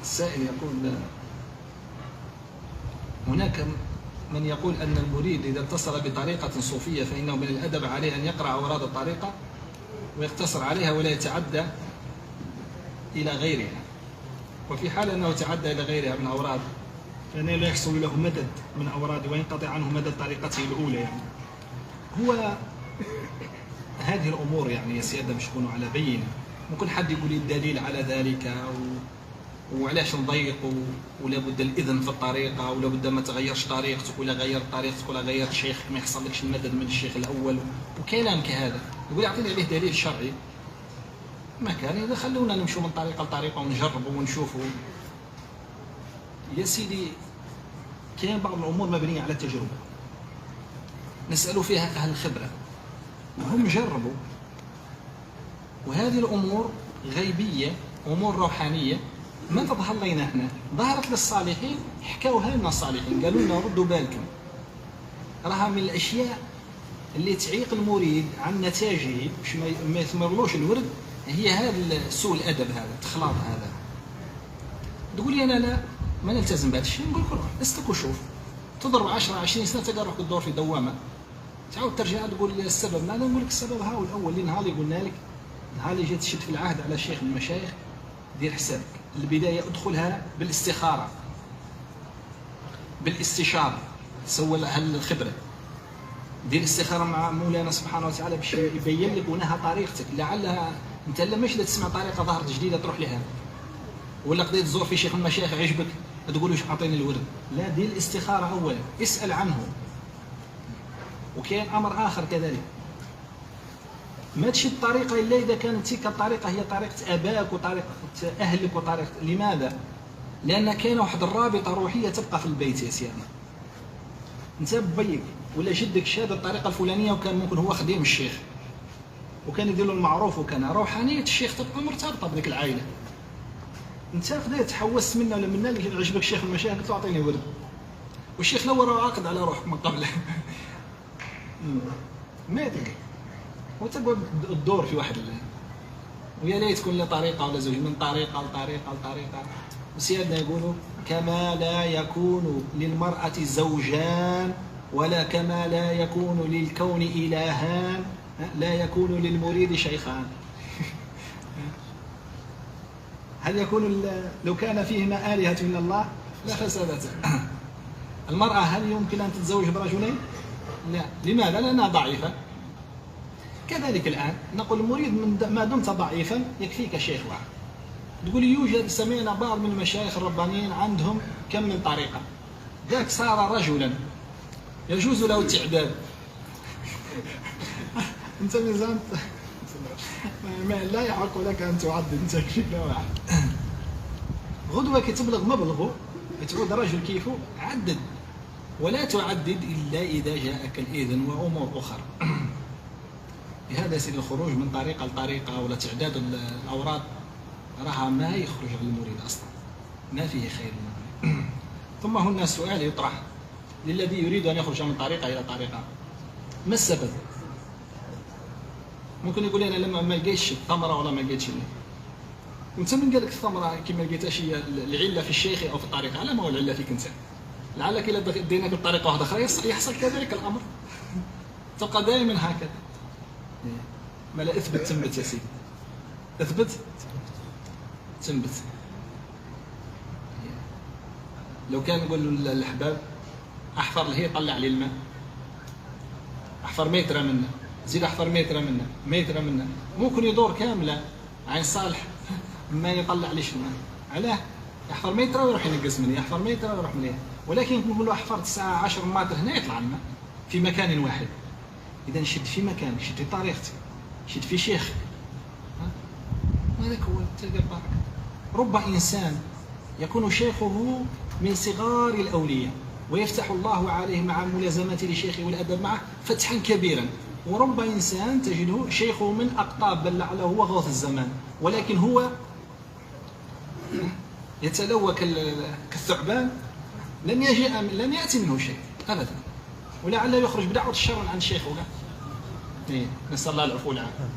السائل يقول: هناك من يقول أن المريد إذا اتصل بطريقة صوفية فإنه من الأدب عليه أن يقرأ أوراد الطريقة ويقتصر عليها ولا يتعدى إلى غيرها، وفي حال أنه تعدى إلى غيرها من أوراد فإنه لا يحصل له مدد من أوراد وينقطع عنه مدد طريقته الأولى. يعني هو هذه الأمور يعني يا سيادة مش تكونوا على بينة. ممكن حد يقول لي الدليل على ذلك وعلاش نضيق ولا بد الإذن في الطريقة ولا بد ما تغيرش طريقتك ولا غيرت طريقتك ولا غيرت شيخك ما يحصلكش المدد من الشيخ الأول وكلام كهذا. يقول يعطيني عليه دليل شرعي. ما كان إذا خلونا نمشوا من طريقة لطريقة ونجربوا ونشوفوا. يا سيدي كاين بعض الأمور مبنية على التجربة نسألوا فيها أهل الخبرة وهم جربوا، وهذه الأمور غيبية أمور روحانية ما تظهر لنا احنا، ظهرت للصالحين حكاوها لنا الصالحين قالوا لنا ردوا بالكم راها من الأشياء اللي تعيق المريد عن نتاجه باش ما يثمرلوش الورد هي هذا سوء الأدب، هذا التخلاط هذا. تقول لي أنا لا ما نلتزم بهذا الشيء، نقول لك روح استك وشوف تضرب 10 20 سنة تلقى روحك تدور في دوامة تعاود ترجع تقول لي السبب ماذا. نقول لك السبب هاو الأول اللي نهار اللي قلنا لك نهار اللي جيت تشد في العهد على شيخ من المشايخ دير حسابك البداية ادخلها بالاستخارة بالاستشارة، سوى لها الخبرة، دير استخارة مع مولانا سبحانه وتعالى باش يبين لك ونها طريقتك. لعلها انت ماشي تسمع طريقة ظهرت جديدة تروح لها، ولا قضيت تزور في شيخ من المشايخ عجبك تقول له اعطيني الورد. لا، دير الاستخارة أولا، اسأل عنه. وكاين أمر آخر كذلك، ما تشد طريقة إلا إذا كانت تلك الطريقة هي طريقة أباك وطريقة أهلك وطريقة. لماذا؟ لأن كاين واحد الرابطة روحية تبقى في البيت يا سيدي. أنت بيك ولا جدك شاد الطريقة الفلانية وكان ممكن هو خديم الشيخ وكان يدير له المعروف وكان روحانية الشيخ تبقى مرتبطة بذيك العائلة. أنت خديت تحوست منه ولا منه اللي عجبك الشيخ المشايخ قلت له أعطيني ورد، والشيخ الأول راه عاقد على روحك من قبل ما تلقى وتقعد تدور في واحد ويا ليت تكون له طريقة ولا زوج من طريقة لطريقة لطريقة. وسيادنا يقولوا كما لا يكون للمرأة زوجان ولا كما لا يكون للكون إلهان لا يكون للمريد شيخان. هل يكون لو كان فيهما آلهة إلا الله لفسدتا. المرأة هل يمكن أن تتزوج برجلين؟ لا. لماذا؟ لأنها ضعيفة. كذلك الآن نقول المريد ما دمت ضعيفا يكفيك شيخ واحد. تقول يوجد سمعنا بعض من المشايخ الربانيين عندهم كم من طريقة، ذاك صار رجلا يجوز له التعداد. أنت ميزان لا يحق لك أن تعدد، أنت يكفيك واحد. غدوة كي تبلغ مبلغه تعود رجل كيفه عدد، ولا تعدد إلا إذا جاءك الإذن وأمور أخرى. لهذا سيد الخروج من طريقة لطريقة ولا تعداد الأوراد راها ما يخرج للمريد أصلا، ما فيه خير. ثم هنا السؤال يطرح للذي يريد أن يخرج من طريقة إلى طريقة: ما السبب؟ ممكن يقول أنا لما ما لقيتش الثمرة ولا ما لقيتش وانت من قال لك الثمرة كي ما لقيتهاش هي العلة في الشيخ أو في الطريقة، على ما هو العلة فيك أنت. لعلك إلا ديناك بطريقة واحدة أخرى يحصل كذلك الأمر، تبقى دائما هكذا. ما لا اثبت تنبت يا سيدي، اثبت تنبت. لو كان نقول للأحباب أحفر له طلع لي الماء، أحفر متر منه زيد أحفر متر منه متر منه، ممكن يدور كاملة عين صالح ما يطلع ليش الماء. علاه؟ يحفر متر ويروح ينقص مني، يحفر متر ويروح مني. ولكن نقول له أحفر 9 10 متر هنا يطلع الماء في مكان واحد. إذا شد في مكان، شد في طريقتي، شد في شيخ. هذاك هو تلقى البركة. رب إنسان يكون شيخه من صغار الأولياء ويفتح الله عليه مع ملازمة لشيخه والأدب معه فتحا كبيرا، ورب إنسان تجده شيخه من أقطاب بل لعله هو غوث الزمان، ولكن هو يتلوى كالثعبان لن يأتي منه شيء أبدا، ولعله يخرج بدعوة الشر عن شيخه. نسأل الله العفو والعافية.